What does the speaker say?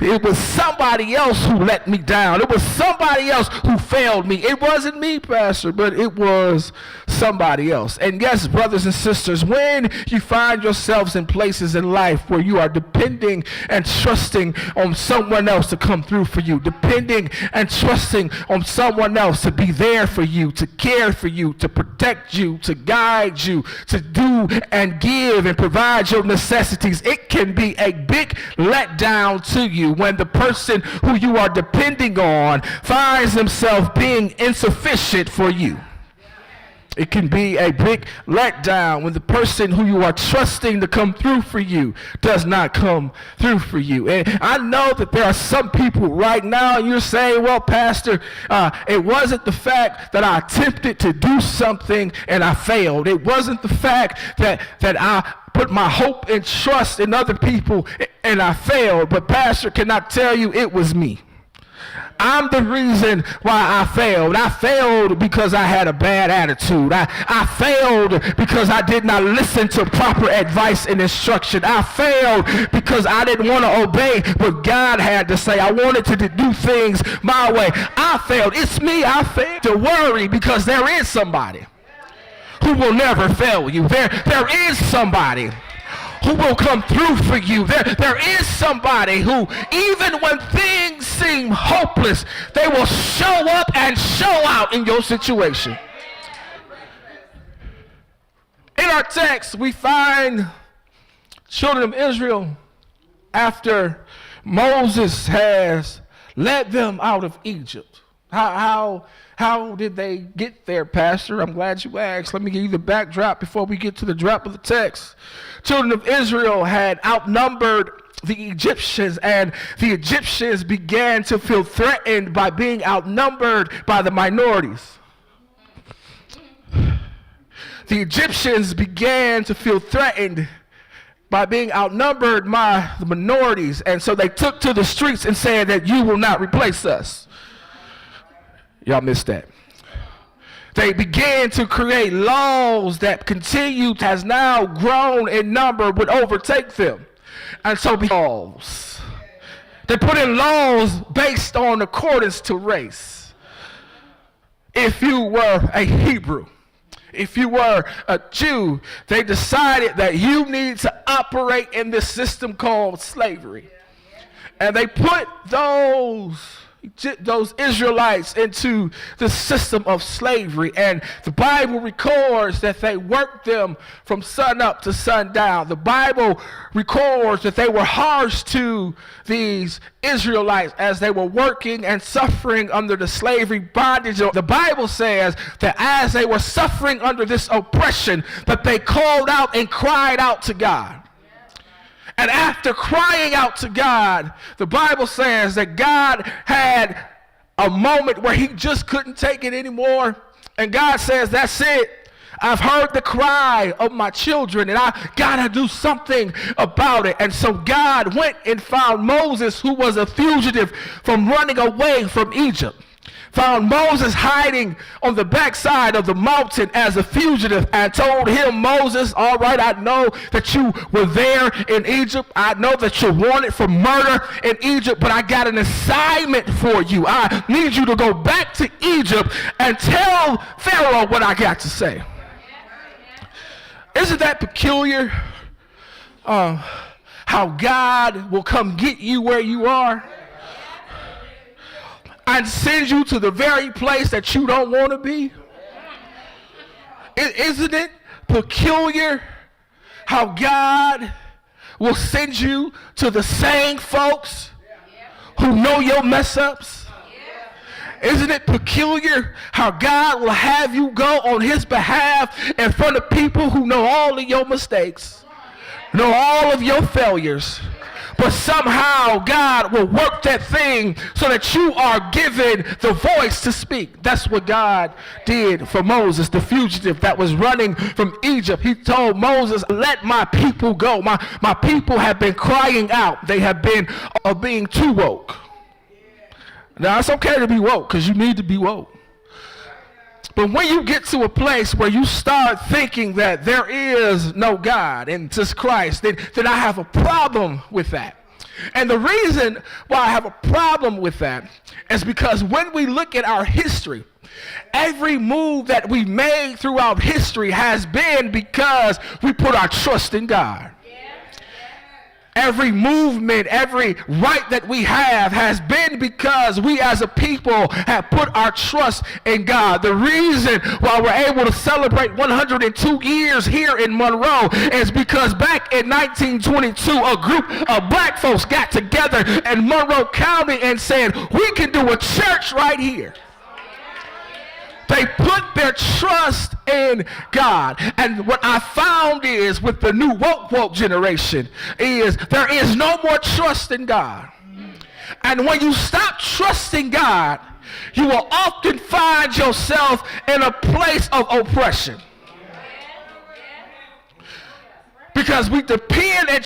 It was somebody else who let me down. It was somebody else who failed me. It wasn't me, Pastor, but it was somebody else. And yes, brothers and sisters, when you find yourselves in places in life where you are depending and trusting on someone else to come through for you, depending and trusting on someone else to be there for you, to care for you, to protect you, to guide you, to do and give and provide your necessities, it can be a big letdown to you when the person who you are depending on finds himself being insufficient for you. It can be a big letdown when the person who you are trusting to come through for you does not come through for you. And I know that there are some people right now, and you're saying, well, Pastor, it wasn't the fact that I attempted to do something and I failed. It wasn't the fact that I put my hope and trust in other people and I failed. But Pastor, can I tell you, it was me. I'm the reason why I failed. I failed because I had a bad attitude. I failed because I did not listen to proper advice and instruction. I failed because I didn't want to obey what God had to say. I wanted to do things my way. I failed. It's me. I failed. To worry because there is somebody who will never fail you. There is somebody who will come through for you. There is somebody who, even when things seem hopeless, they will show up and show out in your situation. In our text, we find children of Israel after Moses has led them out of Egypt. How did they get there, Pastor? I'm glad you asked. Let me give you the backdrop before we get to the drop of the text. Children of Israel had outnumbered the Egyptians, and the Egyptians began to feel threatened by being outnumbered by the minorities. The Egyptians began to feel threatened by being outnumbered by the minorities, and so they took to the streets and said that you will not replace us. Y'all missed that. They began to create laws that has now grown in number, would overtake them. And so laws. They put in laws based on accordance to race. If you were a Hebrew, if you were a Jew, they decided that you need to operate in this system called slavery. And they put those Israelites into the system of slavery, and the Bible records that they worked them from sun up to sundown. The Bible records that they were harsh to these Israelites as they were working and suffering under the slavery bondage. The Bible says that as they were suffering under this oppression, that they called out and cried out to God. And after crying out to God, the Bible says that God had a moment where he just couldn't take it anymore. And God says, that's it. I've heard the cry of my children, and I got to do something about it. And so God went and found Moses, who was a fugitive from running away from Egypt. Found Moses hiding on the backside of the mountain as a fugitive, and told him, Moses, all right, I know that you were there in Egypt. I know that you're wanted for murder in Egypt, but I got an assignment for you. I need you to go back to Egypt and tell Pharaoh what I got to say. Isn't that peculiar? How God will come get you where you are and send you to the very place that you don't want to be? Isn't it peculiar how God will send you to the same folks who know your mess ups? Isn't it peculiar how God will have you go on his behalf in front of people who know all of your mistakes, know all of your failures? But somehow God will work that thing so that you are given the voice to speak. That's what God did for Moses, the fugitive that was running from Egypt. He told Moses, let my people go. My people have been crying out. They have been being too woke. Now, it's okay to be woke because you need to be woke. But when you get to a place where you start thinking that there is no God and just Christ, then I have a problem with that. And the reason why I have a problem with that is because when we look at our history, every move that we've made throughout history has been because we put our trust in God. Every movement, every right that we have has been because we as a people have put our trust in God. The reason why we're able to celebrate 102 years here in Monroe is because back in 1922, a group of black folks got together in Monroe County and said, we can do a church right here. They put their trust in God. And what I found is with the new woke generation is there is no more trust in God. And when you stop trusting God, you will often find yourself in a place of oppression. Because we depend and